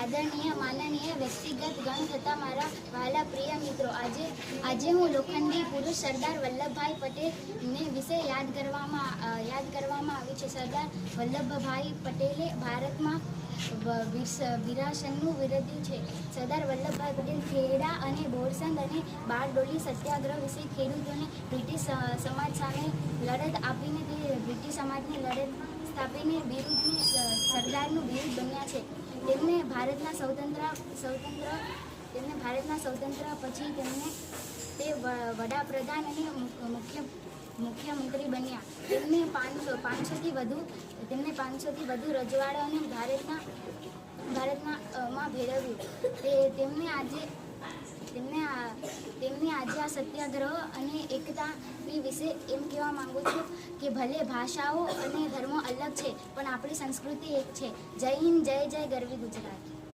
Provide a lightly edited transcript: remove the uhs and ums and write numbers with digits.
આદરણીય માનનીય વ્યક્તિગત ગણ થતા મારા વહાલા પ્રિય મિત્રો, આજે હું લોખંડી પુરુષ સરદાર વલ્લભભાઈ પટેલને વિશે યાદ કરવામાં આવ્યું છે. સરદાર વલ્લભભાઈ પટેલે ભારતમાં વિરાસનનું વિરોધી છે. સરદાર વલ્લભભાઈ પટેલ ખેડા અને બોરસદ અને બારડોલી સત્યાગ્રહ વિશે ખેડૂતોને બ્રિટિશ સમાજ સામે લડત આપીને તે બ્રિટિશ સમાજની લડત સ્થાપીને સરદારનું બિરુદ બન્યા છે. તેમને ભારતના સ્વતંત્ર પછી તે વડાપ્રધાન અને મુખ્યમંત્રી બન્યા. તેમને 500થી વધુ રજવાડાઓને ભારતમાં ભેળવ્યું. તેમની આજે આ સત્યાગ્રહ અને એકતાની વિશે એમ કહેવા માંગુ છું કે ભલે ભાષાઓ અને ધર્મો અલગ છે, પણ આપણી સંસ્કૃતિ એક છે. જય હિન્દ, જય જય ગરવી ગુજરાત.